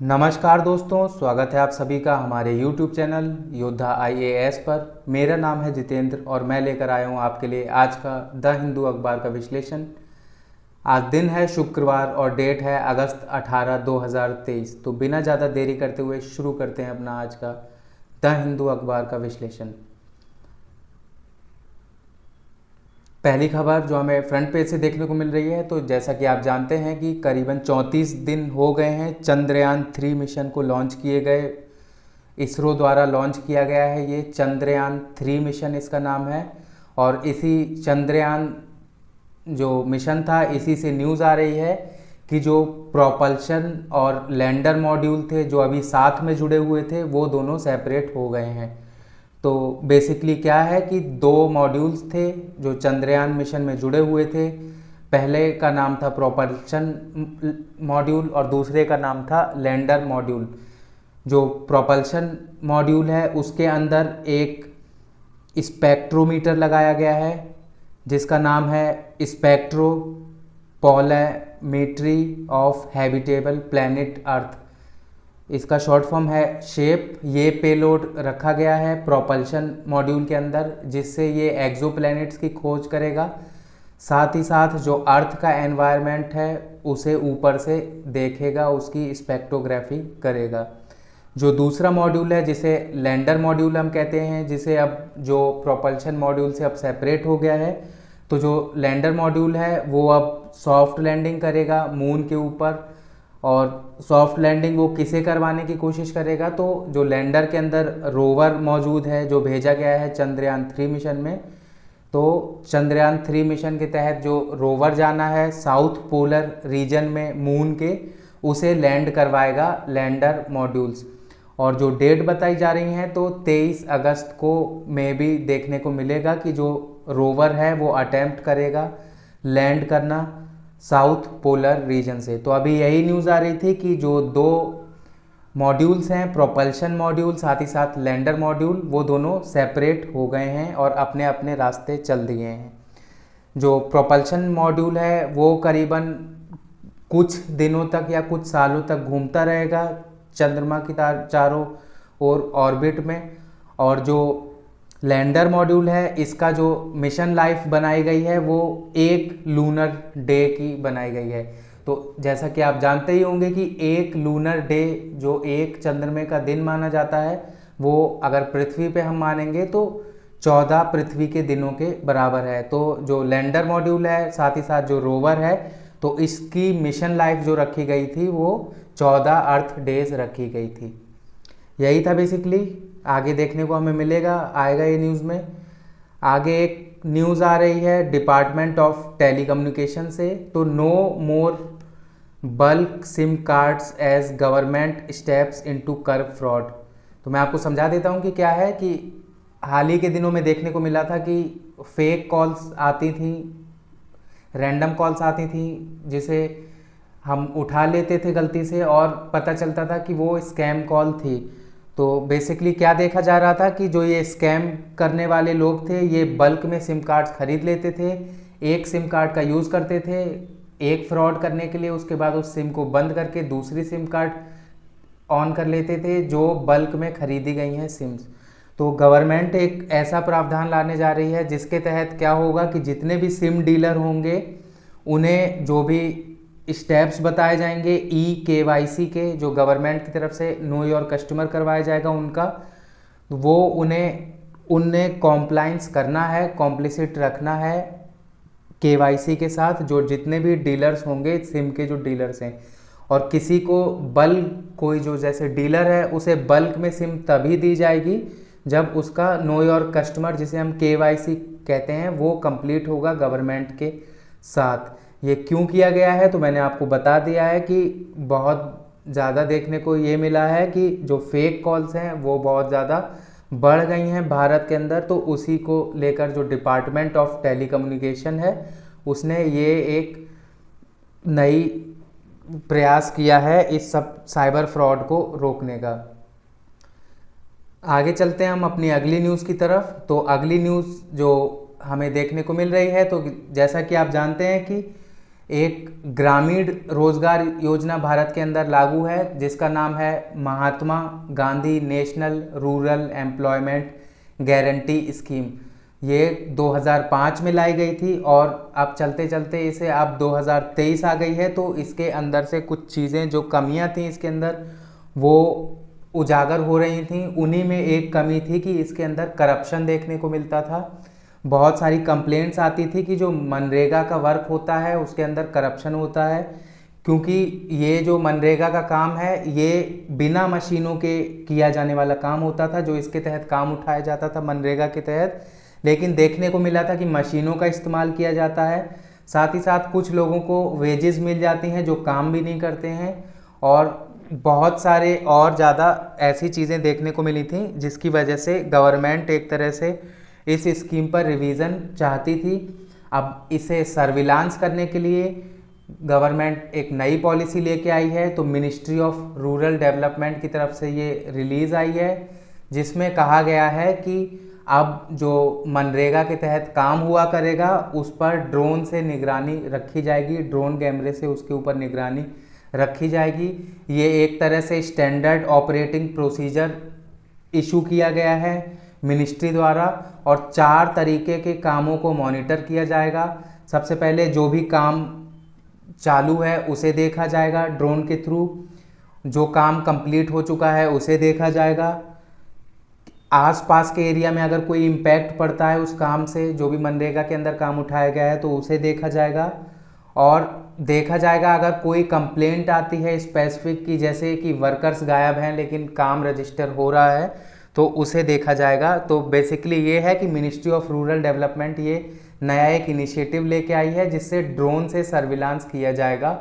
नमस्कार दोस्तों, स्वागत है आप सभी का हमारे YouTube चैनल योद्धा IAS पर। मेरा नाम है जितेंद्र और मैं लेकर आया हूँ आपके लिए आज का द हिंदू अखबार का विश्लेषण। आज दिन है शुक्रवार और डेट है अगस्त 18, 2023। तो बिना ज़्यादा देरी करते हुए शुरू करते हैं अपना आज का द हिंदू अखबार का विश्लेषण। पहली खबर जो हमें फ्रंट पेज से देखने को मिल रही है, तो जैसा कि आप जानते हैं कि करीबन 34 दिन हो गए हैं चंद्रयान 3 मिशन को लॉन्च किए गए। इसरो द्वारा लॉन्च किया गया है ये चंद्रयान 3 मिशन इसका नाम है। और इसी चंद्रयान जो मिशन था, इसी से न्यूज़ आ रही है कि जो प्रोपल्शन और लैंडर मॉड्यूल थे जो अभी साथ में जुड़े हुए थे, वो दोनों सेपरेट हो गए हैं। तो बेसिकली क्या है कि दो मॉड्यूल्स थे जो चंद्रयान मिशन में जुड़े हुए थे। पहले का नाम था प्रोपल्शन मॉड्यूल और दूसरे का नाम था लैंडर मॉड्यूल। जो प्रोपल्शन मॉड्यूल है उसके अंदर एक स्पेक्ट्रोमीटर लगाया गया है जिसका नाम है स्पेक्ट्रोपोलैमेट्री ऑफ हैबिटेबल प्लैनेट अर्थ। इसका शॉर्ट फॉर्म है शेप। ये पेलोड रखा गया है प्रोपल्शन मॉड्यूल के अंदर जिससे ये एक्सोप्लैनेट्स की खोज करेगा, साथ ही साथ जो अर्थ का एनवायरनमेंट है उसे ऊपर से देखेगा, उसकी स्पेक्ट्रोग्राफी करेगा। जो दूसरा मॉड्यूल है जिसे लैंडर मॉड्यूल हम कहते हैं, जिसे अब जो प्रोपल्शन मॉड्यूल से अब सेपरेट हो गया है, तो जो लैंडर मॉड्यूल है वो अब सॉफ्ट लैंडिंग करेगा मून के ऊपर। और सॉफ्ट लैंडिंग वो किसे करवाने की कोशिश करेगा, तो जो लैंडर के अंदर रोवर मौजूद है जो भेजा गया है चंद्रयान 3 मिशन में, तो चंद्रयान 3 मिशन के तहत जो रोवर जाना है साउथ पोलर रीजन में मून के, उसे लैंड करवाएगा लैंडर मॉड्यूल्स। और जो डेट बताई जा रही हैं तो 23 अगस्त को में भी देखने को मिलेगा कि जो रोवर है वो अटेम्प्ट करेगा लैंड करना साउथ पोलर रीजन से। तो अभी यही न्यूज़ आ रही थी कि जो दो मॉड्यूल्स हैं, प्रोपल्शन मॉड्यूल साथ ही साथ लैंडर मॉड्यूल, वो दोनों सेपरेट हो गए हैं और अपने अपने रास्ते चल दिए हैं। जो प्रोपल्शन मॉड्यूल है वो करीबन कुछ दिनों तक या कुछ सालों तक घूमता रहेगा चंद्रमा की चारों ओर ऑर्बिट में। और जो लैंडर मॉड्यूल है इसका जो मिशन लाइफ बनाई गई है वो एक लूनर डे की बनाई गई है। तो जैसा कि आप जानते ही होंगे कि एक लूनर डे जो एक चंद्रमा का दिन माना जाता है, वो अगर पृथ्वी पे हम मानेंगे तो 14 पृथ्वी के दिनों के बराबर है। तो जो लैंडर मॉड्यूल है साथ ही साथ जो रोवर है, तो इसकी मिशन लाइफ जो रखी गई थी वो 14 अर्थ डेज रखी गई थी। यही था बेसिकली। आगे देखने को हमें मिलेगा, आएगा ये न्यूज़ में। आगे एक न्यूज़ आ रही है डिपार्टमेंट ऑफ टेलीकम्युनिकेशन से, तो no more bulk SIM cards as government steps into curb fraud. तो मैं आपको समझा देता हूँ कि क्या है कि हाल ही के दिनों में देखने को मिला था कि फेक कॉल्स आती थी, रैंडम कॉल्स आती थी जिसे हम उठा लेते थे गलती से और पता चलता था कि वो स्कैम कॉल थी। तो बेसिकली क्या देखा जा रहा था कि जो ये स्कैम करने वाले लोग थे ये बल्क में सिम कार्ड्स खरीद लेते थे, एक सिम कार्ड का यूज़ करते थे एक फ्रॉड करने के लिए, उसके बाद उस सिम को बंद करके दूसरी सिम कार्ड ऑन कर लेते थे जो बल्क में खरीदी गई हैं सिम्स। तो गवर्नमेंट एक ऐसा प्रावधान लाने जा रही है जिसके तहत क्या होगा कि जितने भी सिम डीलर होंगे उन्हें जो भी स्टेप्स बताए जाएंगे KYC के, जो गवर्नमेंट की तरफ से नो योर कस्टमर करवाया जाएगा उनका, वो उन्हें कॉम्प्लाइंस करना है, कॉम्प्लिसिट रखना है KYC के साथ जो जितने भी डीलर्स होंगे सिम के जो डीलर्स हैं। और किसी को बल्क, कोई जो जैसे डीलर है उसे बल्क में सिम तभी दी जाएगी जब उसका नो योर कस्टमर, जिसे हम KYC कहते हैं, वो कंप्लीट होगा गवर्नमेंट के साथ। ये क्यों किया गया है तो मैंने आपको बता दिया है कि बहुत ज़्यादा देखने को ये मिला है कि जो फेक कॉल्स हैं वो बहुत ज़्यादा बढ़ गई हैं भारत के अंदर। तो उसी को लेकर जो डिपार्टमेंट ऑफ टेलीकम्युनिकेशन है उसने ये एक नई प्रयास किया है इस सब साइबर फ्रॉड को रोकने का। आगे चलते हैं हम अपनी अगली न्यूज़ की तरफ। तो अगली न्यूज़ जो हमें देखने को मिल रही है, तो जैसा कि आप जानते हैं कि एक ग्रामीण रोजगार योजना भारत के अंदर लागू है जिसका नाम है Mahatma Gandhi national rural employment guarantee scheme. ये 2005 में लाई गई थी और अब चलते चलते इसे अब 2023 आ गई है। तो इसके अंदर से कुछ चीज़ें जो कमियां थी इसके अंदर वो उजागर हो रही थी। उन्हीं में एक कमी थी कि इसके अंदर करप्शन देखने को मिलता था। बहुत सारी कंप्लेंट्स आती थी कि जो मनरेगा का वर्क होता है उसके अंदर करप्शन होता है, क्योंकि ये जो मनरेगा का काम है ये बिना मशीनों के किया जाने वाला काम होता था जो इसके तहत काम उठाया जाता था मनरेगा के तहत। लेकिन देखने को मिला था कि मशीनों का इस्तेमाल किया जाता है, साथ ही साथ कुछ लोगों को वेजेस मिल जाती हैं जो काम भी नहीं करते हैं, और बहुत सारे और ज़्यादा ऐसी चीज़ें देखने को मिली थी जिसकी वजह से गवर्नमेंट एक तरह से इस स्कीम पर रिवीजन चाहती थी। अब इसे सर्विलांस करने के लिए गवर्नमेंट एक नई पॉलिसी लेके आई है। तो मिनिस्ट्री ऑफ रूरल डेवलपमेंट की तरफ से ये रिलीज़ आई है जिसमें कहा गया है कि अब जो मनरेगा के तहत काम हुआ करेगा उस पर ड्रोन से निगरानी रखी जाएगी, ड्रोन कैमरे से उसके ऊपर निगरानी रखी जाएगी। ये एक तरह से स्टैंडर्ड ऑपरेटिंग प्रोसीजर इशू किया गया है मिनिस्ट्री द्वारा, और 4 तरीके के कामों को मॉनिटर किया जाएगा। सबसे पहले जो भी काम चालू है उसे देखा जाएगा ड्रोन के थ्रू, जो काम कंप्लीट हो चुका है उसे देखा जाएगा, आसपास के एरिया में अगर कोई इम्पैक्ट पड़ता है उस काम से, जो भी मनरेगा के अंदर काम उठाया गया है तो उसे देखा जाएगा, और देखा जाएगा अगर कोई कंप्लेंट आती है स्पेसिफिक की, जैसे कि वर्कर्स गायब हैं लेकिन काम रजिस्टर हो रहा है, तो उसे देखा जाएगा। तो बेसिकली ये है कि मिनिस्ट्री ऑफ रूरल डेवलपमेंट ये नया एक इनिशिएटिव लेके आई है जिससे ड्रोन से सर्विलांस किया जाएगा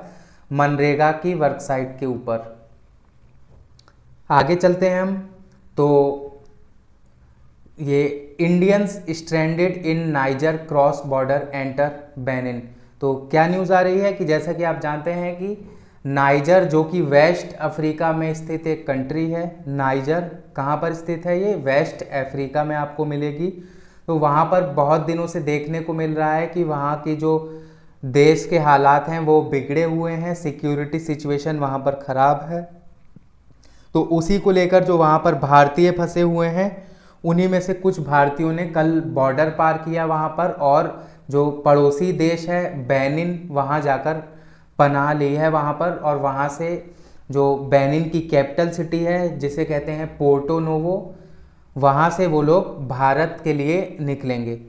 मनरेगा की वर्क साइट के ऊपर। आगे चलते हैं हम, तो ये Indians stranded in Niger cross border enter Benin. तो क्या न्यूज़ आ रही है कि जैसा कि आप जानते हैं कि नाइजर जो कि वेस्ट अफ्रीका में स्थित एक कंट्री है, नाइजर कहाँ पर स्थित है, ये वेस्ट अफ्रीका में आपको मिलेगी। तो वहाँ पर बहुत दिनों से देखने को मिल रहा है कि वहाँ की जो देश के हालात हैं वो बिगड़े हुए हैं, सिक्योरिटी सिचुएशन वहाँ पर ख़राब है। तो उसी को लेकर जो वहाँ पर भारतीय फंसे हुए हैं उन्हीं में से कुछ भारतीयों ने कल बॉर्डर पार किया वहाँ पर, और जो पड़ोसी देश है बेनिन वहाँ जाकर पनाह ली है वहाँ पर, और वहाँ से जो बेनिन की कैपिटल सिटी है जिसे कहते हैं पोर्टो नोवो, वहाँ से वो लोग भारत के लिए निकलेंगे।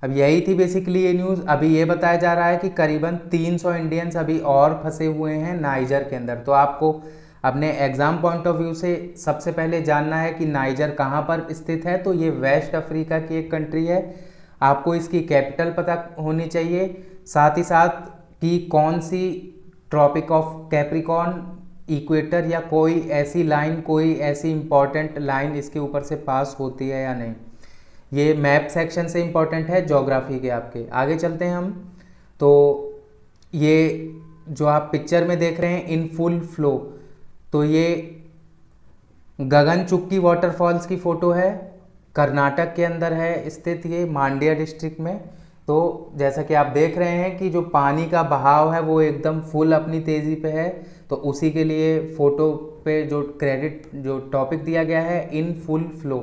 अब यही थी बेसिकली ये न्यूज़। अभी ये बताया जा रहा है कि करीबन 300 इंडियंस अभी और फंसे हुए हैं नाइजर के अंदर। तो आपको अपने एग्ज़ाम पॉइंट ऑफ व्यू से सबसे पहले जानना है कि नाइजर कहाँ पर स्थित है। तो ये वेस्ट अफ्रीका की एक कंट्री है, आपको इसकी कैपिटल पता होनी चाहिए, साथ ही साथ कि कौन सी ट्रॉपिक ऑफ कैप्रिकॉर्न, इक्वेटर या कोई ऐसी लाइन, कोई ऐसी इम्पॉर्टेंट लाइन इसके ऊपर से पास होती है या नहीं। ये मैप सेक्शन से इम्पॉर्टेंट है ज्योग्राफी के आपके। आगे चलते हैं हम, तो ये जो आप पिक्चर में देख रहे हैं इन फुल फ्लो, तो ये गगनचुक्की वाटरफॉल्स की फ़ोटो है, कर्नाटक के अंदर है स्थित, ये मांड्या डिस्ट्रिक्ट में। तो जैसा कि आप देख रहे हैं कि जो पानी का बहाव है वो एकदम फुल अपनी तेज़ी पे है, तो उसी के लिए फ़ोटो पे जो क्रेडिट जो टॉपिक दिया गया है इन फुल फ्लो।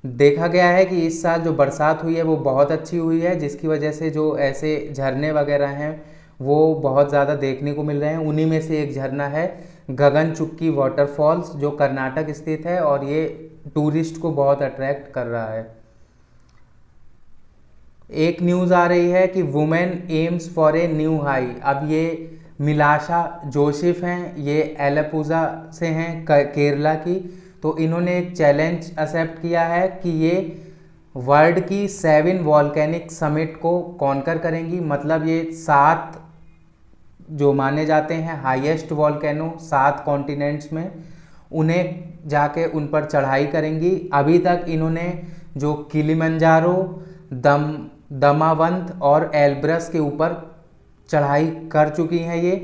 देखा गया है कि इस साल जो बरसात हुई है वो बहुत अच्छी हुई है, जिसकी वजह से जो ऐसे झरने वगैरह हैं वो बहुत ज़्यादा देखने को मिल रहे हैं। उन्हीं में से एक झरना है गगनचुक्की वाटरफॉल्स जो कर्नाटक स्थित है, और ये टूरिस्ट को बहुत अट्रैक्ट कर रहा है। एक न्यूज़ आ रही है कि women AIIMS for a new high. अब ये मिलाशा जोसेफ हैं, ये एलापुजा से हैं केरला की। तो इन्होंने एक चैलेंज एक्सेप्ट किया है कि ये वर्ल्ड की 7 वॉल्केनिक समिट को कॉन्कर करेंगी। मतलब ये 7 जो माने जाते हैं हाईएस्ट वॉल्केनो 7 कॉन्टिनेंट्स में, उन्हें जाके उन पर चढ़ाई करेंगी। अभी तक इन्होंने जो किलिमंजारो, दमावंत और एल्ब्रस के ऊपर चढ़ाई कर चुकी हैं ये।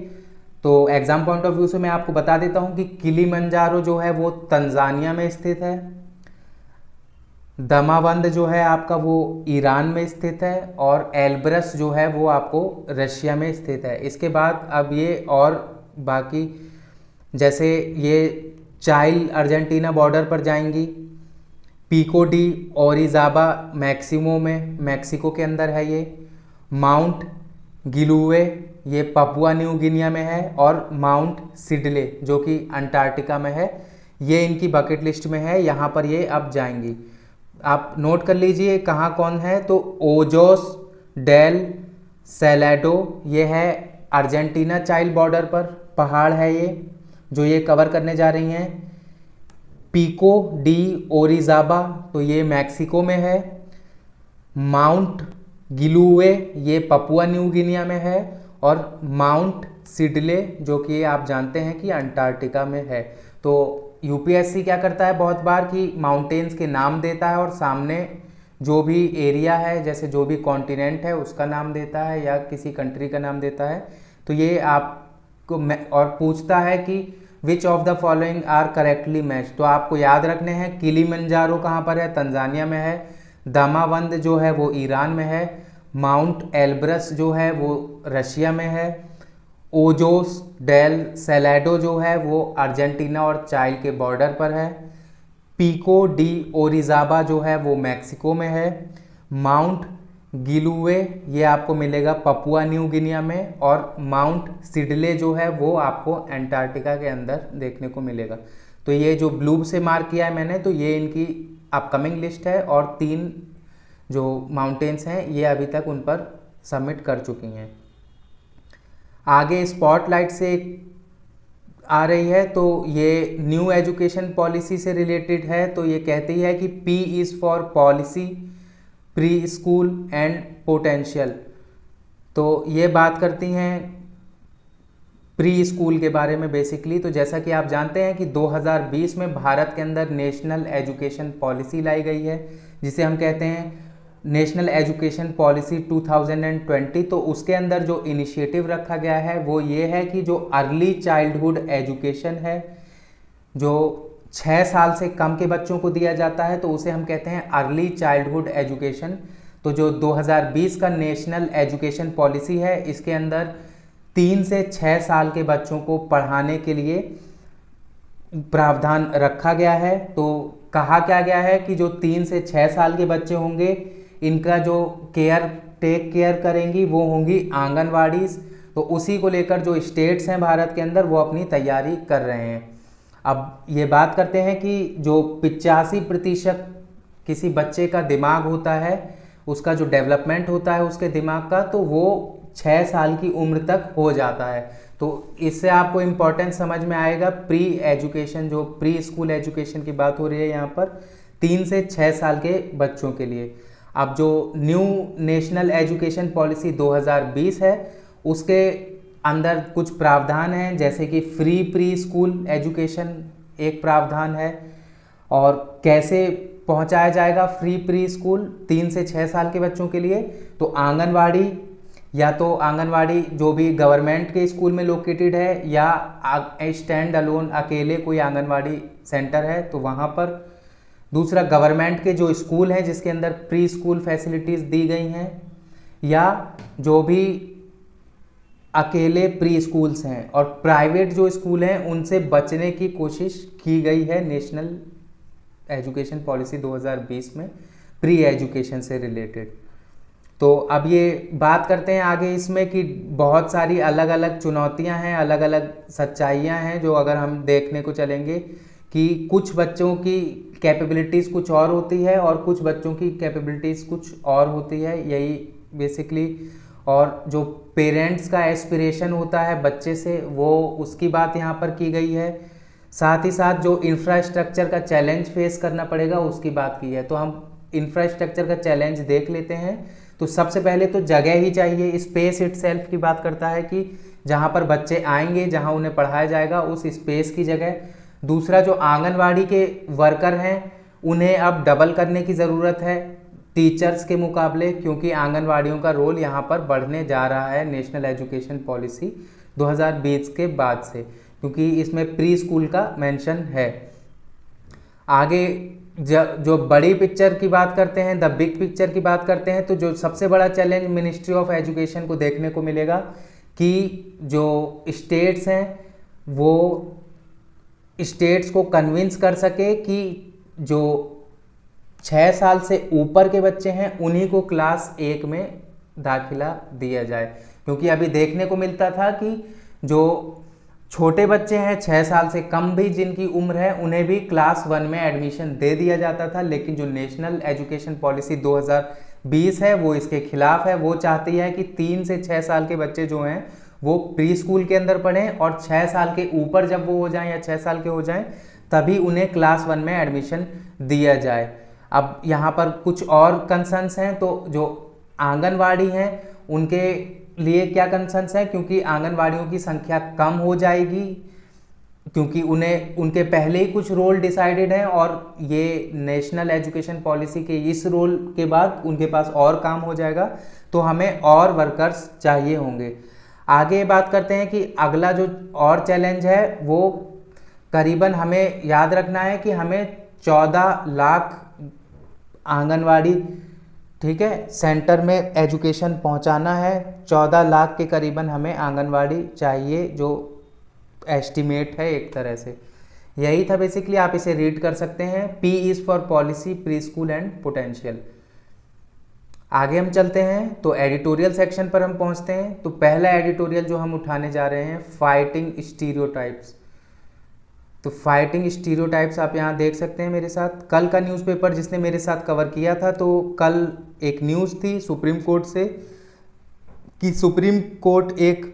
तो एग्ज़ाम पॉइंट ऑफ व्यू से मैं आपको बता देता हूँ कि किलिमंजारो जो है वो तंजानिया में स्थित है, दमावंद जो है आपका वो ईरान में स्थित है, और एल्ब्रस जो है वो आपको रशिया में स्थित है। इसके बाद अब ये और बाकी, जैसे ये चाइल अर्जेंटीना बॉर्डर पर जाएंगी, पिको डी ओरिजाबा मैक्सिको के अंदर है ये, माउंट गिलुए ये पपुआ न्यू गिनिया में है, और माउंट सिडले जो कि अंटार्कटिका में है, ये इनकी बकेट लिस्ट में है, यहाँ पर ये अब जाएंगी। आप नोट कर लीजिए कहाँ कौन है, तो ओजोस डेल सैलाडो ये है अर्जेंटीना चाइल्ड बॉर्डर पर पहाड़ है ये, जो ये कवर करने जा रही हैं। पिको डी ओरिजाबा तो ये मैक्सिको में है। माउंट गिलुए ये पपुआ न्यू गिनिया में है, और माउंट सिडले जो कि आप जानते हैं कि अंटार्कटिका में है। तो यूपीएससी क्या करता है बहुत बार कि माउंटेन्स के नाम देता है और सामने जो भी एरिया है, जैसे जो भी कॉन्टिनेंट है उसका नाम देता है या किसी कंट्री का नाम देता है। तो ये आपको और पूछता है कि which of the following are correctly match. तो आपको याद रखने हैं किलिमंजारो कहाँ पर है, तंजानिया में है। दमावंद जो है वो ईरान में है। माउंट एल्ब्रस जो है वो रशिया में है। ओजोस डेल सैलाडो जो है वो अर्जेंटीना और चाइल के बॉर्डर पर है। पिको डी ओरिजाबा जो है वो मैक्सिको में है। माउंट गिलुए ये आपको मिलेगा पपुआ न्यू गिनिया में, और माउंट सिडले जो है वो आपको अंटार्कटिका के अंदर देखने को मिलेगा। तो ये जो ब्लू से मार्क किया है मैंने, तो ये इनकी अपकमिंग लिस्ट है, और 3 जो माउंटेन्स हैं ये अभी तक उन पर सबमिट कर चुकी हैं। आगे स्पॉटलाइट से आ रही है, तो ये न्यू एजुकेशन पॉलिसी से रिलेटेड है। तो ये कहती है कि P is for policy, pre school and potential. तो ये बात करती हैं प्री स्कूल के बारे में बेसिकली। तो जैसा कि आप जानते हैं कि 2020 में भारत के अंदर नेशनल एजुकेशन पॉलिसी लाई गई है, जिसे हम कहते हैं नेशनल एजुकेशन पॉलिसी 2020। तो उसके अंदर जो इनिशिएटिव रखा गया है वो ये है कि जो अर्ली चाइल्डहुड एजुकेशन है, जो 6 साल से कम के बच्चों को दिया जाता है, तो उसे हम कहते हैं अर्ली चाइल्डहुड एजुकेशन। तो जो 2020 का नेशनल एजुकेशन पॉलिसी है, इसके अंदर 3 से 6 साल के बच्चों को पढ़ाने के लिए प्रावधान रखा गया है। तो कहा क्या गया है कि जो 3 से 6 साल के बच्चे होंगे, इनका जो टेक केयर करेंगी वो होंगी आंगनवाड़ी। तो उसी को लेकर जो स्टेट्स हैं भारत के अंदर वो अपनी तैयारी कर रहे हैं। अब ये बात करते हैं कि जो 85% किसी बच्चे का दिमाग होता है, उसका जो डेवलपमेंट होता है उसके दिमाग का, तो वो 6 साल की उम्र तक हो जाता है। तो इससे आपको इम्पोर्टेंस समझ में आएगा प्री एजुकेशन, जो प्री स्कूल एजुकेशन की बात हो रही है यहाँ पर 3 से 6 साल के बच्चों के लिए। अब जो न्यू नेशनल एजुकेशन पॉलिसी 2020 है, उसके अंदर कुछ प्रावधान हैं, जैसे कि फ्री प्री स्कूल एजुकेशन एक प्रावधान है। और कैसे पहुंचाया जाएगा फ्री प्री स्कूल 3 से 6 साल के बच्चों के लिए, तो आंगनवाड़ी, या तो आंगनवाड़ी जो भी गवर्नमेंट के स्कूल में लोकेटेड है, या स्टैंड अलोन अकेले कोई आंगनवाड़ी सेंटर है तो वहाँ पर। दूसरा, गवर्नमेंट के जो स्कूल हैं जिसके अंदर प्री स्कूल फैसिलिटीज़ दी गई हैं, या जो भी अकेले प्री स्कूल्स हैं। और प्राइवेट जो स्कूल हैं उनसे बचने की कोशिश की गई है नेशनल एजुकेशन पॉलिसी 2020 में प्री एजुकेशन से रिलेटेड। तो अब ये बात करते हैं आगे इसमें कि बहुत सारी अलग अलग चुनौतियां हैं, अलग अलग सच्चाइयां हैं, जो अगर हम देखने को चलेंगे कि कुछ बच्चों की कैपेबिलिटीज़ कुछ और होती है और कुछ बच्चों की कैपेबिलिटीज़ कुछ और होती है, यही बेसिकली। और जो पेरेंट्स का एस्पिरेशन होता है बच्चे से, वो उसकी बात यहाँ पर की गई है। साथ ही साथ जो इंफ्रास्ट्रक्चर का चैलेंज फेस करना पड़ेगा उसकी बात की है। तो हम इंफ्रास्ट्रक्चर का चैलेंज देख लेते हैं। तो सबसे पहले तो जगह ही चाहिए। स्पेस इटसेल्फ की बात करता है कि जहाँ पर बच्चे आएंगे, जहाँ उन्हें पढ़ाया जाएगा, उस स्पेस की जगह। दूसरा, जो आंगनवाड़ी के वर्कर हैं उन्हें अब डबल करने की ज़रूरत है टीचर्स के मुकाबले, क्योंकि आंगनवाड़ियों का रोल यहाँ पर बढ़ने जा रहा है नेशनल एजुकेशन पॉलिसी 2020 के बाद से, क्योंकि इसमें प्री स्कूल का मेंशन है। आगे जो बड़ी पिक्चर की बात करते हैं, द बिग पिक्चर की बात करते हैं, तो जो सबसे बड़ा चैलेंज मिनिस्ट्री ऑफ एजुकेशन को देखने को मिलेगा कि जो स्टेट्स हैं वो स्टेट्स को कन्विंस कर सके कि जो 6 साल से ऊपर के बच्चे हैं उन्हीं को क्लास 1 में दाखिला दिया जाए। क्योंकि अभी देखने को मिलता था कि जो छोटे बच्चे हैं 6 साल से कम भी जिनकी उम्र है उन्हें भी क्लास 1 में एडमिशन दे दिया जाता था, लेकिन जो नेशनल एजुकेशन पॉलिसी 2020 है वो इसके खिलाफ है। वो चाहती है कि 3 से 6 साल के बच्चे जो हैं वो प्री स्कूल के अंदर पढ़ें और 6 साल के ऊपर जब वो हो जाएं या 6 साल के हो जाएं तभी उन्हें क्लास 1 में एडमिशन दिया जाए। अब यहाँ पर कुछ और कंसर्न्स हैं, तो जो आंगनवाड़ी हैं उनके लिए क्या कंसर्न्स हैं, क्योंकि आंगनवाड़ियों की संख्या कम हो जाएगी, क्योंकि उन्हें उनके पहले ही कुछ रोल डिसाइडेड हैं और ये नेशनल एजुकेशन पॉलिसी के इस रोल के बाद उनके पास और काम हो जाएगा, तो हमें और वर्कर्स चाहिए होंगे। आगे बात करते हैं कि अगला जो और चैलेंज है वो करीबन हमें याद रखना है कि हमें 14 लाख आंगनवाड़ी, ठीक है, सेंटर में एजुकेशन पहुंचाना है। 14 लाख के करीबन हमें आंगनवाड़ी चाहिए, जो एस्टिमेट है एक तरह से। यही था बेसिकली, आप इसे रीड कर सकते हैं। P is for policy, pre school and potential. आगे हम चलते हैं तो एडिटोरियल सेक्शन पर हम पहुंचते हैं। तो पहला एडिटोरियल जो हम उठाने जा रहे हैं, फाइटिंग स्टीरियोटाइप्स। तो फाइटिंग स्टीरियोटाइप्स आप यहाँ देख सकते हैं मेरे साथ। कल का न्यूज़पेपर जिसने मेरे साथ कवर किया था, तो कल एक न्यूज़ थी सुप्रीम कोर्ट से कि सुप्रीम कोर्ट एक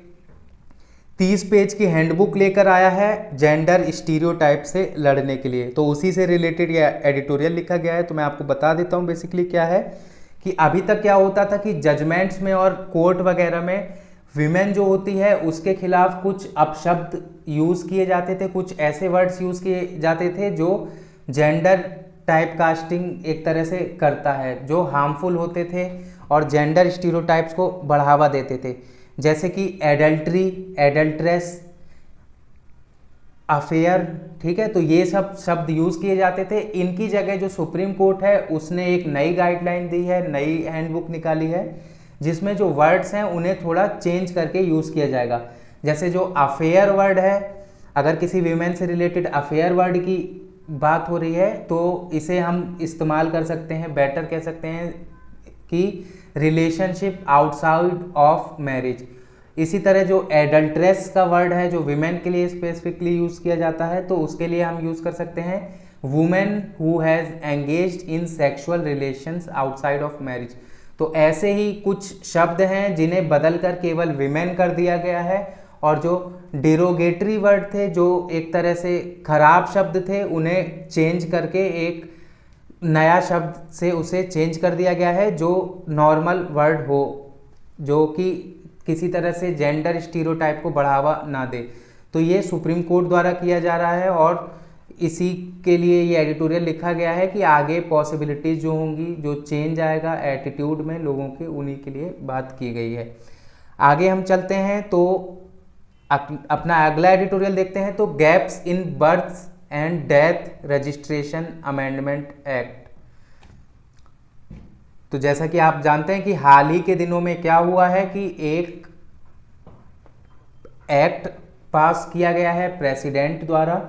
30 पेज की हैंडबुक लेकर आया है जेंडर स्टीरियोटाइप से लड़ने के लिए। तो उसी से रिलेटेड ये एडिटोरियल लिखा गया है। तो मैं आपको बता देता हूँ बेसिकली क्या है कि अभी तक क्या होता था कि जजमेंट्स में और कोर्ट वगैरह में विमेन जो होती है उसके खिलाफ कुछ अपशब्द यूज़ किए जाते थे, कुछ ऐसे वर्ड्स यूज़ किए जाते थे जो जेंडर टाइप कास्टिंग एक तरह से करता है, जो हार्मफुल होते थे और जेंडर स्टीरियोटाइप्स को बढ़ावा देते थे, जैसे कि एडल्ट्री, एडल्ट्रेस, अफेयर, ठीक है। तो ये सब शब्द यूज़ किए जाते थे। इनकी जगह जो सुप्रीम कोर्ट है उसने एक नई गाइडलाइन दी है, नई हैंडबुक निकाली है, जिसमें जो वर्ड्स हैं उन्हें थोड़ा चेंज करके यूज़ किया जाएगा। जैसे जो अफेयर वर्ड है, अगर किसी वीमेन से रिलेटेड अफेयर वर्ड की बात हो रही है तो इसे हम इस्तेमाल कर सकते हैं, बेटर कह सकते हैं कि रिलेशनशिप आउटसाइड ऑफ मैरिज। इसी तरह जो एडल्ट्रेस का वर्ड है जो विमेन के लिए स्पेसिफिकली यूज़ किया जाता है, तो उसके लिए हम यूज़ कर सकते हैं women who has engaged in sexual relations outside of marriage. तो ऐसे ही कुछ शब्द हैं जिन्हें बदलकर केवल विमेन कर दिया गया है, और जो डिरोगेटरी वर्ड थे, जो एक तरह से खराब शब्द थे, उन्हें चेंज करके एक नया शब्द से उसे चेंज कर दिया गया है जो नॉर्मल वर्ड हो, जो कि किसी तरह से जेंडर स्टीरियोटाइप को बढ़ावा ना दे। तो ये सुप्रीम कोर्ट द्वारा किया जा रहा है और इसी के लिए ये एडिटोरियल लिखा गया है कि आगे पॉसिबिलिटीज़ जो होंगी, जो चेंज आएगा एटीट्यूड में लोगों के, उन्हीं के लिए बात की गई है। आगे हम चलते हैं तो अपना अगला एडिटोरियल देखते हैं। तो gaps in birth and death registration amendment act. तो जैसा कि आप जानते हैं कि हाल ही के दिनों में क्या हुआ है कि एक एक्ट पास किया गया है प्रेसिडेंट द्वारा,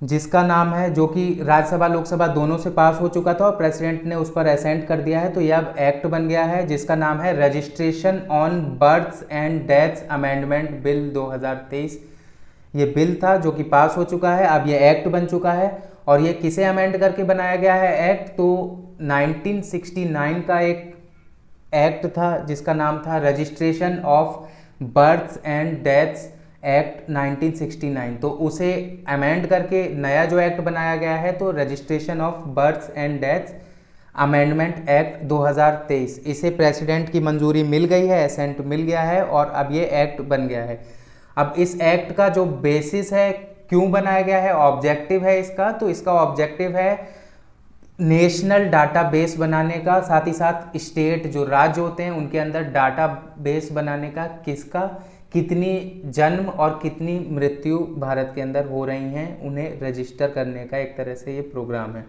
जिसका नाम है, जो कि राज्यसभा लोकसभा दोनों से पास हो चुका था और प्रेसिडेंट ने उस पर असेंट कर दिया है। तो यह अब एक्ट बन गया है जिसका नाम है registration on births and deaths amendment bill 2023। ये बिल था जो कि पास हो चुका है, अब ये एक्ट बन चुका है। और ये किसे अमेंड करके बनाया गया है एक्ट? तो 1969 का एक एक्ट था जिसका नाम था registration of births and deaths act 1969। तो उसे अमेंड करके नया जो एक्ट बनाया गया है तो registration of births and deaths amendment act 2023। इसे प्रेसिडेंट की मंजूरी मिल गई है, एसेंट मिल गया है और अब ये एक्ट बन गया है। अब इस एक्ट का जो बेसिस है, क्यों बनाया गया है, ऑब्जेक्टिव है इसका, तो इसका ऑब्जेक्टिव है नेशनल डाटाबेस बनाने का, साथ ही साथ स्टेट जो राज्य होते हैं उनके अंदर डाटाबेस बनाने का। किसका? कितनी जन्म और कितनी मृत्यु भारत के अंदर हो रही हैं, उन्हें रजिस्टर करने का एक तरह से ये प्रोग्राम है।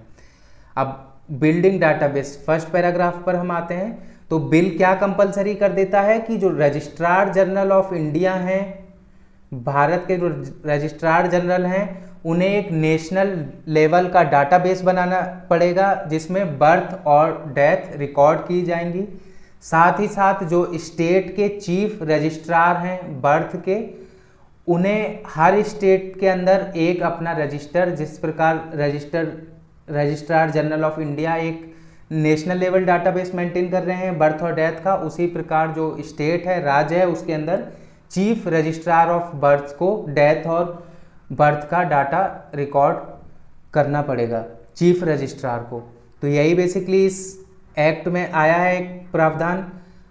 अब बिल्डिंग डाटाबेस, फर्स्ट पैराग्राफ पर हम आते हैं। तो बिल क्या कंपलसरी कर देता है कि जो रजिस्ट्रार जनरल ऑफ इंडिया हैं, भारत के जो रजिस्ट्रार जनरल हैं, उन्हें एक नेशनल लेवल का डाटाबेस बनाना पड़ेगा जिसमें बर्थ और डेथ रिकॉर्ड की जाएंगी। साथ ही साथ जो स्टेट के चीफ रजिस्ट्रार हैं बर्थ के, उन्हें हर स्टेट के अंदर एक अपना रजिस्टर, जिस प्रकार रजिस्ट्रार जनरल ऑफ इंडिया एक नेशनल लेवल डाटाबेस मेंटेन कर रहे हैं बर्थ और डेथ का, उसी प्रकार जो स्टेट है, राज्य है, उसके अंदर चीफ रजिस्ट्रार ऑफ बर्थ को डेथ और बर्थ का डाटा रिकॉर्ड करना पड़ेगा चीफ रजिस्ट्रार को। तो यही बेसिकली इस एक्ट में आया है एक प्रावधान।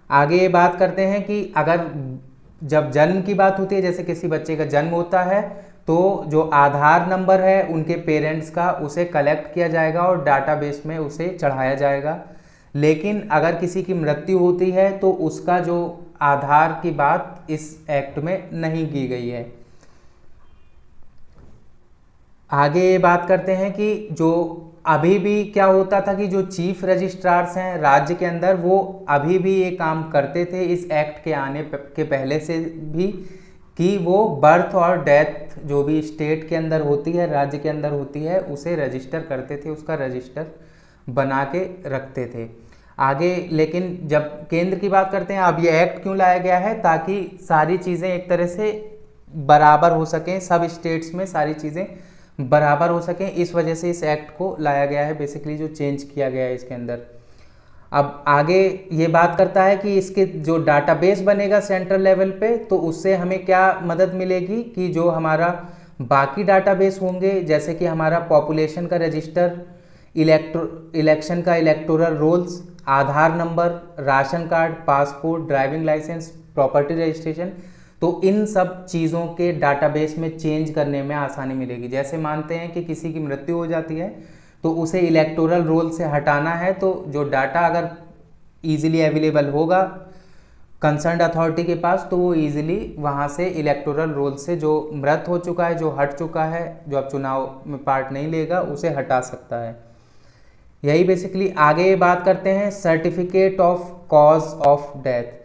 आगे ये बात करते हैं कि अगर जब जन्म की बात होती है, जैसे किसी बच्चे का जन्म होता है, तो जो आधार नंबर है उनके पेरेंट्स का, उसे कलेक्ट किया जाएगा और डाटाबेस में उसे चढ़ाया जाएगा। लेकिन अगर किसी की मृत्यु होती है तो उसका जो आधार की बात इस एक्ट में नहीं की गई है। आगे ये बात करते हैं कि जो अभी भी क्या होता था कि जो चीफ रजिस्ट्रार्स हैं राज्य के अंदर, वो अभी भी ये काम करते थे इस एक्ट के आने के पहले से भी, कि वो बर्थ और डेथ जो भी स्टेट के अंदर होती है, राज्य के अंदर होती है, उसे रजिस्टर करते थे, उसका रजिस्टर बना के रखते थे। आगे लेकिन जब केंद्र की बात करते हैं, अब ये एक्ट क्यों लाया गया है, ताकि सारी चीज़ें एक तरह से बराबर हो सकें, सब स्टेट्स में सारी चीज़ें बराबर हो सकें, इस वजह से इस एक्ट को लाया गया है, बेसिकली जो चेंज किया गया है इसके अंदर। अब आगे ये बात करता है कि इसके जो डाटाबेस बनेगा सेंट्रल लेवल पे, तो उससे हमें क्या मदद मिलेगी कि जो हमारा बाकी डाटाबेस होंगे, जैसे कि हमारा पॉपुलेशन का रजिस्टर, इलेक्शन का electoral rolls, Aadhaar number, ration card, passport, driving license, property registration, तो इन सब चीज़ों के डाटाबेस में चेंज करने में आसानी मिलेगी। जैसे मानते हैं कि किसी की मृत्यु हो जाती है तो उसे इलेक्टोरल रोल से हटाना है, तो जो डाटा अगर इजीली अवेलेबल होगा कंसर्न्ड अथॉरिटी के पास, तो वो इजीली वहाँ से इलेक्टोरल रोल से जो मृत हो चुका है, जो हट चुका है, जो अब चुनाव में पार्ट नहीं लेगा, उसे हटा सकता है। यही बेसिकली आगे बात करते हैं certificate of cause of death.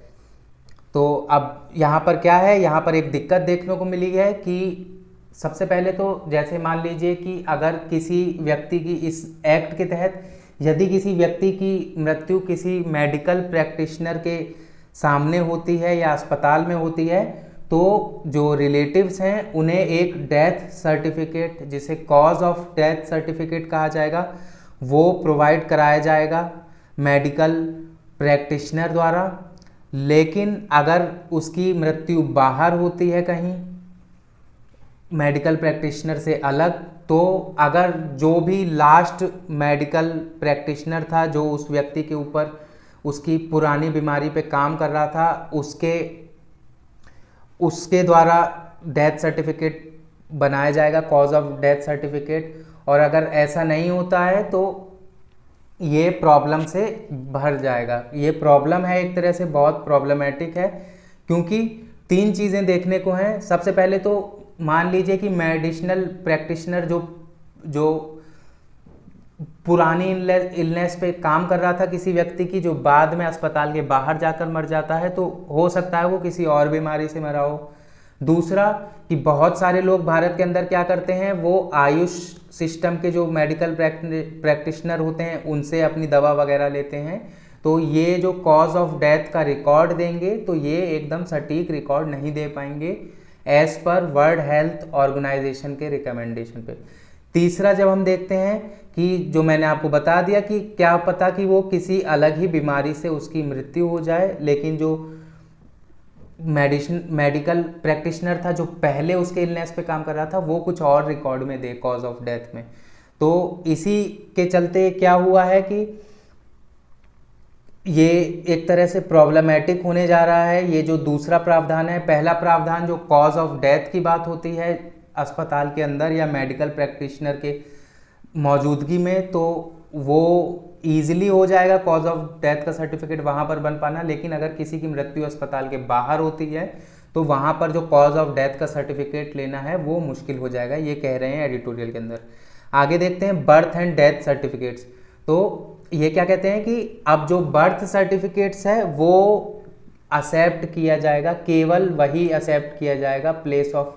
तो अब यहाँ पर क्या है, यहाँ पर एक दिक्कत देखने को मिली है कि सबसे पहले तो जैसे मान लीजिए कि अगर किसी व्यक्ति की इस एक्ट के तहत यदि किसी व्यक्ति की मृत्यु किसी मेडिकल प्रैक्टिशनर के सामने होती है या अस्पताल में होती है, तो जो रिलेटिव्स हैं उन्हें एक डेथ सर्टिफिकेट, जिसे कॉज ऑफ डेथ सर्टिफिकेट कहा जाएगा, वो प्रोवाइड कराया जाएगा मेडिकल प्रैक्टिशनर द्वारा। लेकिन अगर उसकी मृत्यु बाहर होती है कहीं मेडिकल प्रैक्टिशनर से अलग, तो अगर जो भी लास्ट मेडिकल प्रैक्टिशनर था जो उस व्यक्ति के ऊपर उसकी पुरानी बीमारी पे काम कर रहा था, उसके द्वारा डेथ सर्टिफिकेट बनाया जाएगा, कॉज ऑफ डेथ सर्टिफिकेट। और अगर ऐसा नहीं होता है तो ये प्रॉब्लम से भर जाएगा। ये प्रॉब्लम है, एक तरह से बहुत प्रॉब्लमेटिक है, क्योंकि तीन चीज़ें देखने को हैं। सबसे पहले तो मान लीजिए कि मेडिसिनल प्रैक्टिशनर जो पुरानी इलनेस पे काम कर रहा था किसी व्यक्ति की, जो बाद में अस्पताल के बाहर जाकर मर जाता है, तो हो सकता है वो किसी और बीमारी से मरा हो। दूसरा कि बहुत सारे लोग भारत के अंदर क्या करते हैं, वो आयुष सिस्टम के जो मेडिकल प्रैक्टिशनर होते हैं उनसे अपनी दवा वगैरह लेते हैं, तो ये जो कॉज ऑफ डेथ का रिकॉर्ड देंगे तो ये एकदम सटीक रिकॉर्ड नहीं दे पाएंगे एज पर वर्ल्ड हेल्थ ऑर्गेनाइजेशन के रिकमेंडेशन पे। तीसरा जब हम देखते हैं कि जो मैंने आपको बता दिया कि क्या पता कि वो किसी अलग ही बीमारी से उसकी मृत्यु हो जाए, लेकिन जो मेडिकल प्रैक्टिशनर था जो पहले उसके इलनेस पे काम कर रहा था, वो कुछ और रिकॉर्ड में दे कॉज ऑफ डेथ में। तो इसी के चलते क्या हुआ है कि ये एक तरह से प्रॉब्लमेटिक होने जा रहा है। ये जो दूसरा प्रावधान है, पहला प्रावधान जो कॉज ऑफ डेथ की बात होती है अस्पताल के अंदर या मेडिकल प्रैक्टिशनर के मौजूदगी में, तो वो ईजिली हो जाएगा कॉज ऑफ डेथ का सर्टिफिकेट वहाँ पर बन पाना। लेकिन अगर किसी की मृत्यु अस्पताल के बाहर होती है तो वहाँ पर जो कॉज ऑफ डेथ का सर्टिफिकेट लेना है वो मुश्किल हो जाएगा, ये कह रहे हैं एडिटोरियल के अंदर। आगे देखते हैं बर्थ एंड डेथ सर्टिफिकेट्स। तो ये क्या कहते हैं कि अब जो बर्थ सर्टिफिकेट्स है वो एक्सेप्ट किया जाएगा, केवल वही एक्सेप्ट किया जाएगा place of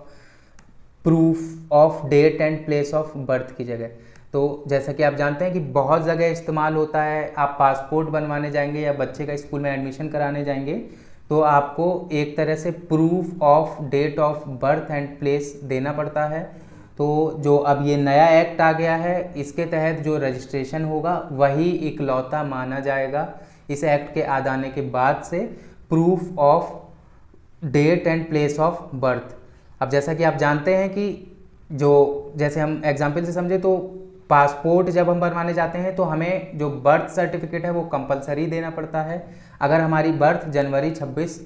proof of date and place of birth की जगह। तो जैसा कि आप जानते हैं कि बहुत जगह इस्तेमाल होता है, आप पासपोर्ट बनवाने जाएंगे या बच्चे का स्कूल में एडमिशन कराने जाएंगे तो आपको एक तरह से proof of date of birth and place देना पड़ता है। तो जो अब ये नया एक्ट आ गया है इसके तहत जो रजिस्ट्रेशन होगा वही इकलौता माना जाएगा इस एक्ट के आ जाने के बाद से, proof of date and place of birth. अब जैसा कि आप जानते हैं कि जो जैसे हम एग्जाम्पल से समझे तो पासपोर्ट जब हम बनवाने जाते हैं तो हमें जो बर्थ सर्टिफिकेट है वो कंपलसरी देना पड़ता है अगर हमारी बर्थ जनवरी 26,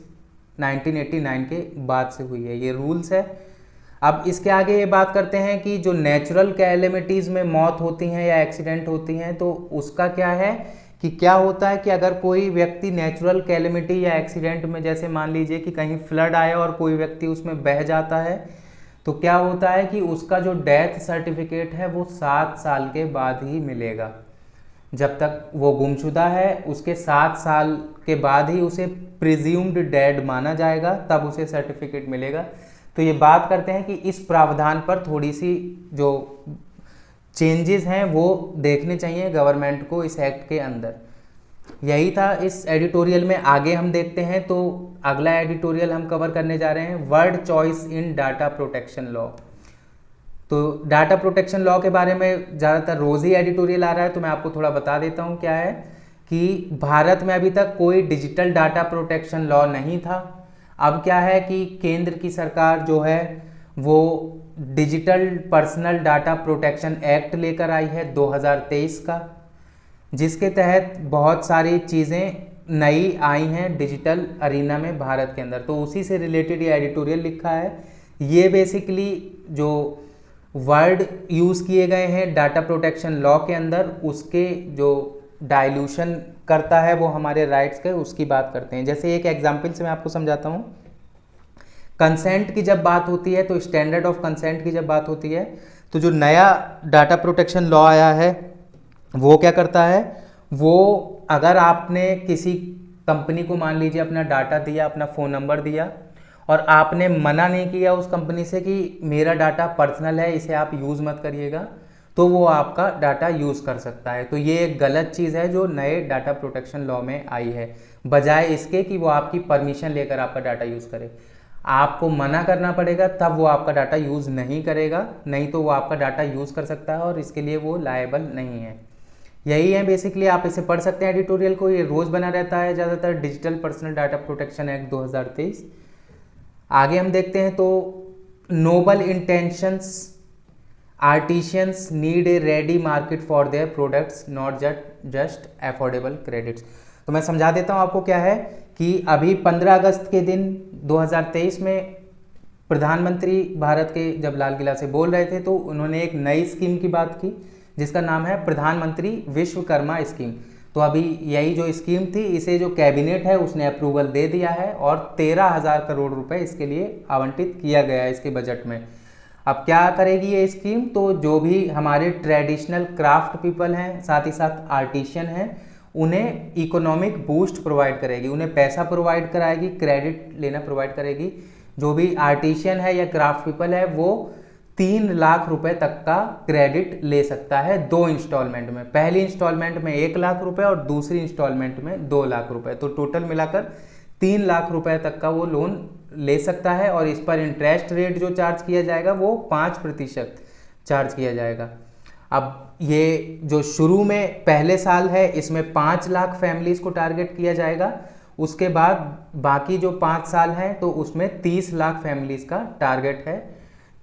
1989 के बाद से हुई है, ये रूल्स है। अब इसके आगे ये बात करते हैं कि जो नेचुरल कैलेमिटीज़ में मौत होती हैं या एक्सीडेंट होती हैं तो उसका क्या है कि क्या होता है कि अगर कोई व्यक्ति नेचुरल कैलेमिटी या एक्सीडेंट में, जैसे मान लीजिए कि कहीं फ्लड आया और कोई व्यक्ति उसमें बह जाता है, तो क्या होता है कि उसका जो डेथ सर्टिफिकेट है वो 7 साल के बाद ही मिलेगा। जब तक वो गुमशुदा है उसके 7 साल के बाद ही उसे प्रिज्यूम्ड डेड माना जाएगा, तब उसे सर्टिफिकेट मिलेगा। तो ये बात करते हैं कि इस प्रावधान पर थोड़ी सी जो चेंजेस हैं वो देखने चाहिए गवर्नमेंट को इस एक्ट के अंदर। यही था इस एडिटोरियल में। आगे हम देखते हैं तो अगला एडिटोरियल हम कवर करने जा रहे हैं word choice in data protection law. तो डाटा प्रोटेक्शन लॉ के बारे में ज़्यादातर रोज़ ही एडिटोरियल आ रहा है, तो मैं आपको थोड़ा बता देता हूँ क्या है कि भारत में अभी तक कोई डिजिटल डाटा प्रोटेक्शन लॉ नहीं था। अब क्या है कि केंद्र की सरकार जो है वो digital personal data protection act लेकर आई है 2023 का, जिसके तहत बहुत सारी चीज़ें नई आई हैं डिजिटल अरीना में भारत के अंदर। तो उसी से रिलेटेड ये एडिटोरियल लिखा है। ये बेसिकली जो वर्ड यूज़ किए गए हैं डाटा प्रोटेक्शन लॉ के अंदर उसके जो डाइल्यूशन करता है वो हमारे राइट्स के, उसकी बात करते हैं। जैसे एक एग्जांपल से मैं आपको समझाता हूँ। कंसेंट की जब बात होती है तो स्टैंडर्ड ऑफ कंसेंट की जब बात होती है तो जो नया डाटा प्रोटेक्शन लॉ आया है वो क्या करता है, वो अगर आपने किसी कंपनी को मान लीजिए अपना डाटा दिया, अपना फ़ोन नंबर दिया और आपने मना नहीं किया उस कंपनी से कि मेरा डाटा पर्सनल है इसे आप यूज़ मत करिएगा, तो वो आपका डाटा यूज़ कर सकता है। तो ये एक गलत चीज़ है जो नए डाटा प्रोटेक्शन लॉ में आई है, बजाय इसके कि वो आपकी परमिशन लेकर आपका डाटा यूज़ करे। आपको मना करना पड़ेगा तब वो आपका डाटा यूज़ नहीं करेगा, नहीं तो वो आपका डाटा यूज़ कर सकता है और इसके लिए वो लायबल नहीं है। यही है बेसिकली, आप इसे पढ़ सकते हैं एडिटोरियल को, ये रोज़ बना रहता है ज़्यादातर, digital personal data protection act 2023। आगे हम देखते हैं तो noble intentions artisans need a ready market for their products not just affordable credits. तो मैं समझा देता हूँ आपको क्या है कि अभी 15 अगस्त के दिन 2023 में प्रधानमंत्री भारत के जब लाल किला से बोल रहे थे तो उन्होंने एक नई स्कीम की बात की जिसका नाम है प्रधानमंत्री विश्वकर्मा स्कीम। तो अभी यही जो स्कीम थी इसे जो कैबिनेट है उसने अप्रूवल दे दिया है और 13,000 करोड़ रुपए इसके लिए आवंटित किया गया है इसके बजट में। अब क्या करेगी ये स्कीम, तो जो भी हमारे ट्रेडिशनल क्राफ्ट पीपल हैं साथ ही साथ आर्टिशियन हैं उन्हें इकोनॉमिक बूस्ट प्रोवाइड करेगी, उन्हें पैसा प्रोवाइड कराएगी, क्रेडिट लेना प्रोवाइड करेगी। जो भी आर्टिशियन है या क्राफ्ट पीपल है वो 3 लाख रुपए तक का क्रेडिट ले सकता है 2 इंस्टॉलमेंट में। पहली इंस्टॉलमेंट में 1 लाख रुपए और दूसरी इंस्टॉलमेंट में 2 लाख रुपए, तो टोटल मिलाकर 3 लाख रुपए तक का वो लोन ले सकता है और इस पर इंटरेस्ट रेट जो चार्ज किया जाएगा वो 5% चार्ज किया जाएगा। अब ये जो शुरू में पहले साल है इसमें 5 लाख फैमिलीज को टारगेट किया जाएगा, उसके बाद बाकी जो 5 साल हैं तो उसमें 30 लाख फैमिलीज का टारगेट है।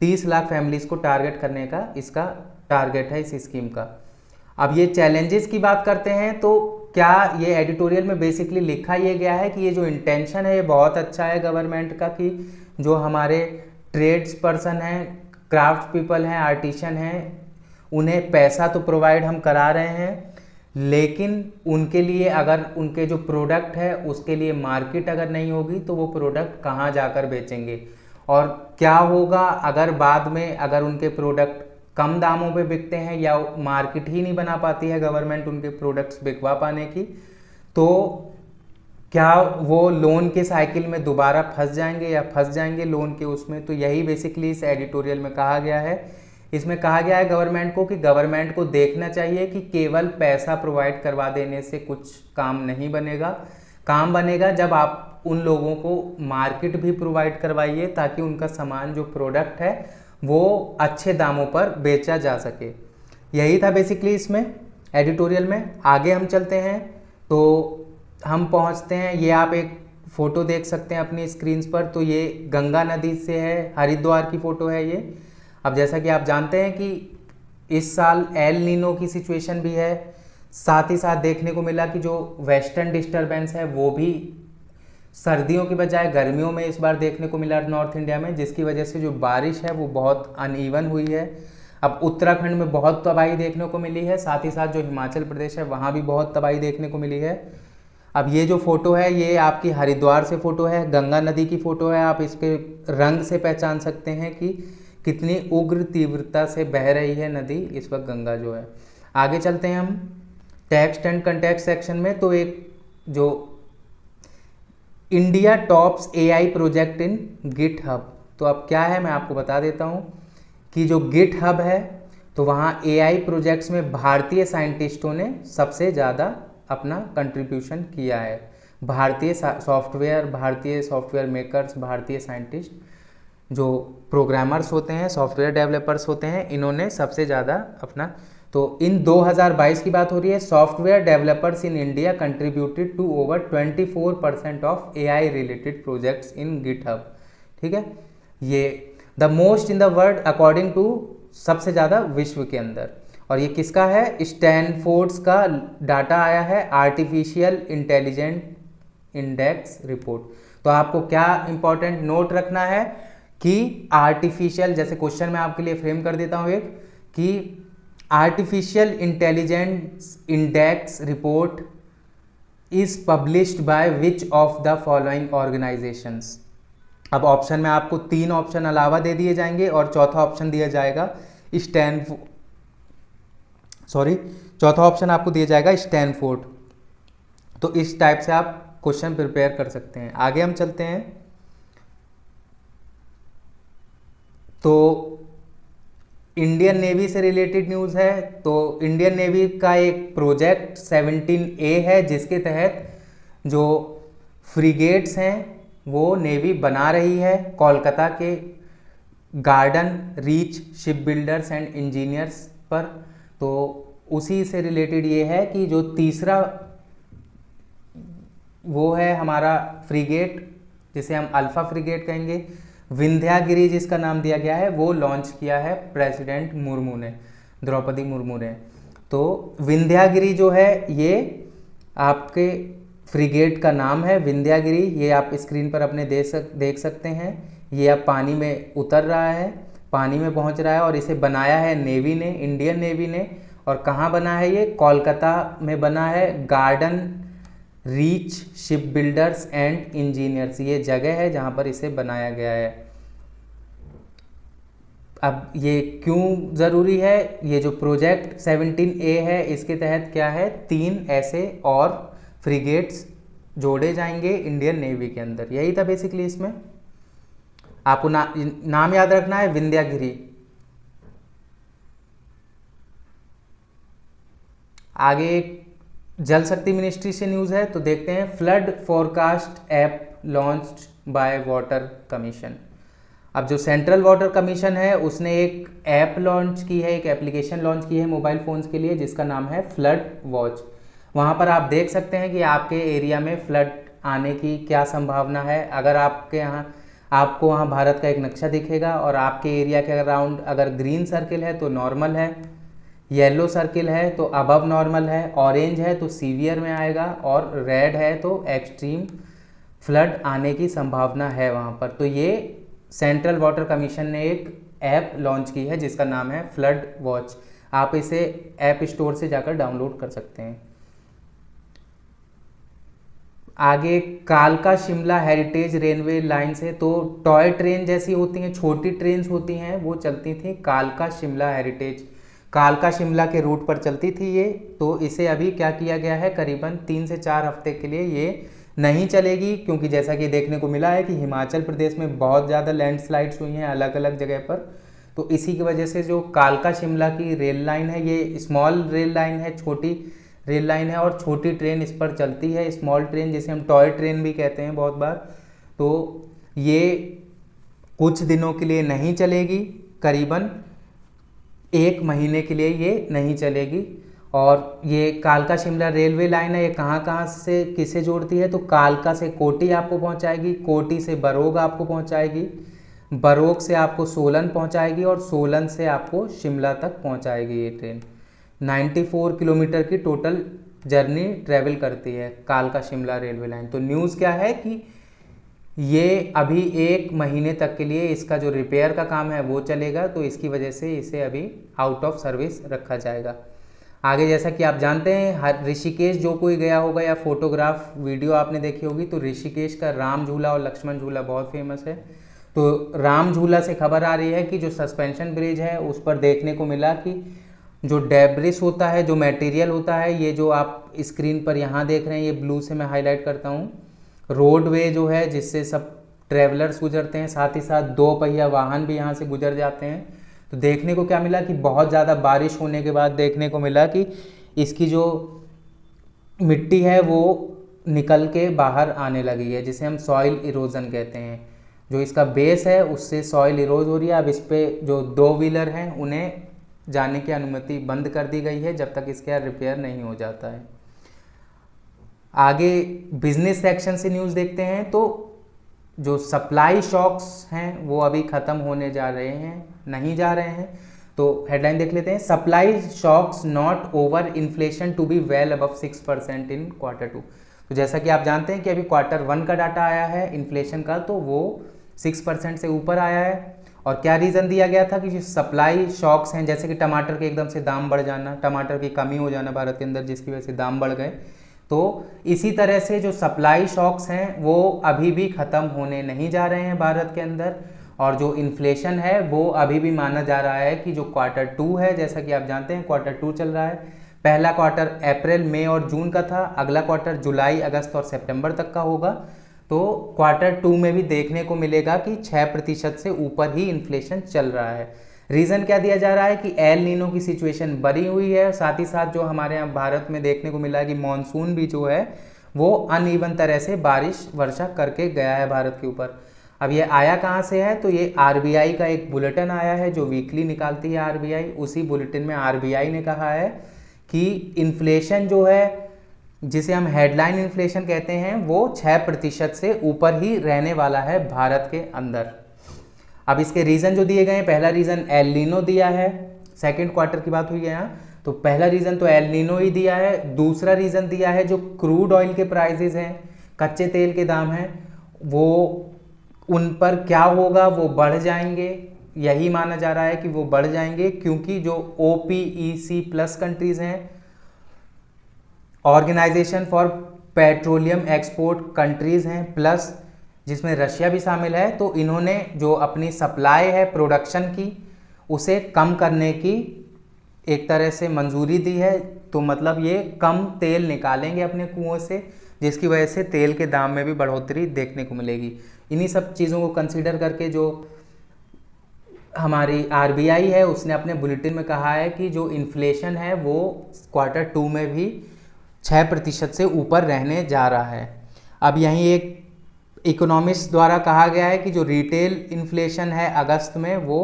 30 लाख फैमिलीज को टारगेट करने का इसका टारगेट है इस स्कीम का। अब ये चैलेंजेस की बात करते हैं तो क्या ये एडिटोरियल में बेसिकली लिखा ये गया है कि ये जो इंटेंशन है ये बहुत अच्छा है गवर्नमेंट का कि जो हमारे ट्रेड्स पर्सन हैं, क्राफ्ट पीपल हैं, आर्टिशियन हैं, उन्हें पैसा तो प्रोवाइड हम करा रहे हैं, लेकिन उनके लिए अगर उनके जो प्रोडक्ट है उसके लिए मार्केट अगर नहीं होगी तो वो प्रोडक्ट कहाँ जाकर बेचेंगे, और क्या होगा अगर बाद में अगर उनके प्रोडक्ट कम दामों पे बिकते हैं या मार्केट ही नहीं बना पाती है गवर्नमेंट उनके प्रोडक्ट्स बिकवा पाने की, तो क्या वो लोन के साइकिल में दोबारा फंस जाएंगे या फंस जाएंगे लोन के उसमें। तो यही बेसिकली इस एडिटोरियल में कहा गया है। इसमें कहा गया है गवर्नमेंट को कि गवर्नमेंट को देखना चाहिए कि केवल पैसा प्रोवाइड करवा देने से कुछ काम नहीं बनेगा। काम बनेगा जब आप उन लोगों को मार्केट भी प्रोवाइड करवाइए ताकि उनका सामान जो प्रोडक्ट है वो अच्छे दामों पर बेचा जा सके। यही था बेसिकली इसमें एडिटोरियल में। आगे हम चलते हैं तो हम पहुंचते हैं, ये आप एक फ़ोटो देख सकते हैं अपनी स्क्रीन पर। तो ये गंगा नदी से है, हरिद्वार की फ़ोटो है ये। अब जैसा कि आप जानते हैं कि इस साल एल नीनो की सिचुएशन भी है, साथ ही साथ देखने को मिला कि जो वेस्टर्न डिस्टर्बेंस है वो भी सर्दियों की बजाय गर्मियों में इस बार देखने को मिला नॉर्थ इंडिया में, जिसकी वजह से जो बारिश है वो बहुत अनइवन हुई है। अब उत्तराखंड में बहुत तबाही देखने को मिली है, साथ ही साथ जो हिमाचल प्रदेश है वहाँ भी बहुत तबाही देखने को मिली है। अब ये जो फ़ोटो है ये आपकी हरिद्वार से फ़ोटो है, गंगा नदी की फ़ोटो है। आप इसके रंग से पहचान सकते हैं कि कितनी उग्र तीव्रता से बह रही है नदी इस वक्त गंगा जो है। आगे चलते हैं हम टेक्स्ट एंड कंटेक्स्ट सेक्शन में। तो एक जो India tops AI project in GitHub, तो अब क्या है मैं आपको बता देता हूँ कि जो गिटहब है तो वहाँ एआई प्रोजेक्ट्स में भारतीय साइंटिस्टों ने सबसे ज़्यादा अपना कंट्रीब्यूशन किया है। भारतीय सॉफ्टवेयर मेकर्स, भारतीय साइंटिस्ट जो प्रोग्रामर्स होते हैं, सॉफ्टवेयर डेवलपर्स होते हैं, इन्होंने सबसे ज़्यादा अपना, तो इन 2022 की बात हो रही है, software developers in India contributed to over 24% of AI related projects in GitHub. ठीक है, ये the most in the world according to, सबसे ज़्यादा विश्व के अंदर। और ये किसका है? स्टैनफोर्ड्स का डाटा आया है, आर्टिफिशियल इंटेलिजेंट इंडेक्स रिपोर्ट। तो आपको क्या इंपॉर्टेंट नोट रखना है कि आर्टिफिशियल, जैसे क्वेश्चन मैं आपके लिए फ्रेम कर देता हूँ एक, कि artificial intelligence index report is published by which of the following organisations. अब ऑप्शन में आपको 3 ऑप्शन अलावा दे दिए जाएंगे और चौथा ऑप्शन दिया जाएगा चौथा ऑप्शन आपको दिया जाएगा स्टैनफोर्ड। तो इस टाइप से आप क्वेश्चन प्रिपेयर कर सकते हैं। आगे हम चलते हैं तो इंडियन नेवी से रिलेटेड न्यूज़ है। तो इंडियन नेवी का एक प्रोजेक्ट 17A है जिसके तहत जो फ्रिगेट्स हैं वो नेवी बना रही है कोलकाता के garden reach ship builders and engineers पर। तो उसी से रिलेटेड ये है कि जो तीसरा वो है हमारा फ्रिगेट, जिसे हम अल्फा फ्रिगेट कहेंगे, विंध्यागिरी जिसका नाम दिया गया है, वो लॉन्च किया है प्रेसिडेंट मुर्मू ने, द्रौपदी मुर्मू ने। तो विंध्यागिरी जो है ये आपके फ्रिगेट का नाम है विंध्यागिरी। ये आप स्क्रीन पर अपने देख सकते हैं। ये अब पानी में उतर रहा है, पानी में पहुंच रहा है और इसे बनाया है नेवी ने, इंडियन नेवी ने। और कहाँ बना है ये? कोलकाता में बना है, garden reach ship builders and engineers, ये जगह है जहाँ पर इसे बनाया गया है। अब ये क्यों ज़रूरी है? ये जो प्रोजेक्ट 17A है इसके तहत क्या है, 3 ऐसे और फ्रिगेट्स जोड़े जाएंगे इंडियन नेवी के अंदर। यही था बेसिकली इसमें। आपको नाम याद रखना है, विंध्यागिरी। आगे एक जल शक्ति मिनिस्ट्री से न्यूज़ है, तो देखते हैं। Flood forecast app launched by water commission. अब जो सेंट्रल वाटर कमीशन है उसने एक ऐप लॉन्च की है, एक एप्लीकेशन लॉन्च की है मोबाइल फ़ोन्स के लिए जिसका नाम है फ्लड वॉच। वहाँ पर आप देख सकते हैं कि आपके एरिया में फ्लड आने की क्या संभावना है। अगर आपके यहाँ, आपको वहाँ भारत का एक नक्शा दिखेगा और आपके एरिया के अराउंड अगर ग्रीन सर्किल है तो नॉर्मल है, येलो सर्किल है तो अबव नॉर्मल है, ऑरेंज है तो सीवियर में आएगा और रेड है तो एक्सट्रीम फ्लड आने की संभावना है वहाँ पर। तो ये सेंट्रल वाटर कमीशन ने एक ऐप लॉन्च की है जिसका नाम है फ्लड वॉच। आप इसे ऐप स्टोर से जाकर डाउनलोड कर सकते हैं। आगे कालका शिमला हेरिटेज रेलवे लाइन से, तो टॉय ट्रेन जैसी होती हैं, छोटी ट्रेन होती हैं, वो चलती थी कालका शिमला हेरिटेज, कालका शिमला के रूट पर चलती थी ये। तो इसे अभी क्या किया गया है, करीबन 3 से 4 हफ्ते के लिए ये नहीं चलेगी, क्योंकि जैसा कि देखने को मिला है कि हिमाचल प्रदेश में बहुत ज़्यादा लैंडस्लाइड्स हुई हैं अलग अलग जगह पर। तो इसी की वजह से जो कालका शिमला की रेल लाइन है, ये स्मॉल रेल लाइन है, छोटी रेल लाइन है, और छोटी ट्रेन इस पर चलती है, स्मॉल ट्रेन जिसे हम टॉय ट्रेन भी कहते हैं बहुत बार। तो ये कुछ दिनों के लिए नहीं चलेगी, करीबन 1 महीने के लिए ये नहीं चलेगी। और ये कालका शिमला रेलवे लाइन है, ये कहाँ कहाँ से किसे जोड़ती है, तो कालका से कोटी आपको पहुँचाएगी, कोटी से बरोग आपको पहुँचाएगी, बरोग से आपको सोलन पहुँचाएगी, और सोलन से आपको शिमला तक पहुँचाएगी। ये ट्रेन 94 किलोमीटर की टोटल जर्नी ट्रैवल करती है कालका शिमला रेलवे लाइन। तो न्यूज़ क्या है कि ये अभी 1 महीने तक के लिए इसका जो रिपेयर का काम है वो चलेगा, तो इसकी वजह से इसे अभी आउट ऑफ सर्विस रखा जाएगा। आगे जैसा कि आप जानते हैं, ऋषिकेश जो कोई गया होगा या फोटोग्राफ वीडियो आपने देखी होगी, तो ऋषिकेश का राम झूला और लक्ष्मण झूला बहुत फेमस है। तो राम झूला से खबर आ रही है कि जो सस्पेंशन ब्रिज है उस पर देखने को मिला कि जो डेब्रिस होता है, जो मटेरियल होता है, ये जो आप स्क्रीन पर यहाँ देख रहे हैं, ये ब्लू से मैं हाईलाइट करता हूँ, रोडवे जो है जिससे सब ट्रैवलर्स गुजरते हैं, साथ ही साथ 2 पहिया वाहन भी यहाँ से गुजर जाते हैं। तो देखने को क्या मिला कि बहुत ज़्यादा बारिश होने के बाद देखने को मिला कि इसकी जो मिट्टी है वो निकल के बाहर आने लगी है, जिसे हम सॉइल इरोजन कहते हैं। जो इसका बेस है उससे सॉइल इरोज हो रही है। अब इस पर जो 2 व्हीलर हैं उन्हें जाने की अनुमति बंद कर दी गई है जब तक इसका रिपेयर नहीं हो जाता है। आगे बिजनेस सेक्शन से न्यूज़ देखते हैं। तो जो सप्लाई शॉक्स हैं वो अभी ख़त्म होने जा रहे हैं, नहीं जा रहे हैं। तो हेडलाइन देख लेते हैं, supply shocks not over inflation to be well above 6% in Q2। तो जैसा कि आप जानते हैं कि अभी Q1 का डाटा आया है इन्फ्लेशन का, तो वो 6% से ऊपर आया है। और क्या रीज़न दिया गया था कि जो सप्लाई शॉक्स हैं, जैसे कि टमाटर के एकदम से दाम बढ़ जाना, टमाटर की कमी हो जाना भारत के अंदर, जिसकी वजह से दाम बढ़ गए, तो इसी तरह से जो सप्लाई शॉक्स हैं वो अभी भी ख़त्म होने नहीं जा रहे हैं भारत के अंदर। और जो इन्फ्लेशन है वो अभी भी माना जा रहा है कि जो Q2 है, जैसा कि आप जानते हैं Q2 चल रहा है, पहला क्वार्टर अप्रैल, मई और जून का था, अगला क्वार्टर जुलाई, अगस्त और सितंबर तक का होगा। तो Q2 में भी देखने को मिलेगा कि 6% से ऊपर ही इन्फ्लेशन चल रहा है। रीज़न क्या दिया जा रहा है कि एल नीनो की सिचुएशन बनी हुई है, साथ ही साथ जो हमारे यहाँ भारत में देखने को मिला है कि मानसून भी जो है वो अनइवन तरह से बारिश वर्षा करके गया है भारत के ऊपर। अब ये आया कहाँ से है, तो ये RBI का एक बुलेटिन आया है जो वीकली निकालती है RBI। उसी बुलेटिन में RBI ने कहा है कि इन्फ्लेशन जो है, जिसे हम हेडलाइन इन्फ्लेशन कहते हैं, वो 6% से ऊपर ही रहने वाला है भारत के अंदर। अब इसके रीज़न जो दिए गए हैं, पहला रीज़न एल नीनो दिया है, सेकंड क्वार्टर की बात हुई है यहाँ, तो पहला रीज़न तो एल नीनो ही दिया है। दूसरा रीज़न दिया है जो क्रूड ऑयल के प्राइसेस हैं, कच्चे तेल के दाम हैं, वो उन पर क्या होगा, वो बढ़ जाएंगे। यही माना जा रहा है कि वो बढ़ जाएंगे, क्योंकि जो OPEC+ कंट्रीज़ हैं, organisation for petroleum export countries हैं, प्लस जिसमें रशिया भी शामिल है, तो इन्होंने जो अपनी सप्लाई है प्रोडक्शन की, उसे कम करने की एक तरह से मंजूरी दी है। तो मतलब ये कम तेल निकालेंगे अपने कुओं से, जिसकी वजह से तेल के दाम में भी बढ़ोतरी देखने को मिलेगी। इन्हीं सब चीज़ों को कंसीडर करके जो हमारी RBI है उसने अपने बुलेटिन में कहा है कि जो इन्फ्लेशन है वो Q2 में भी 6% से ऊपर रहने जा रहा है। अब यहीं एक इकोनॉमिस्ट द्वारा कहा गया है कि जो रिटेल इन्फ्लेशन है अगस्त में वो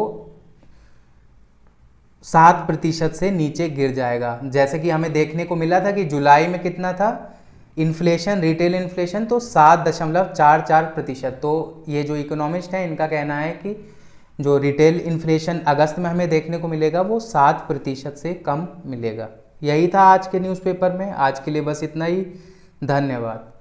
7% से नीचे गिर जाएगा। जैसे कि हमें देखने को मिला था कि जुलाई में कितना था इन्फ्लेशन, रिटेल इन्फ्लेशन, तो 7.44%। तो ये जो इकोनॉमिस्ट हैं इनका कहना है कि जो रिटेल इन्फ्लेशन अगस्त में हमें देखने को मिलेगा वो 7% से कम मिलेगा। यही था आज के न्यूज़पेपर में। आज के लिए बस इतना ही। धन्यवाद।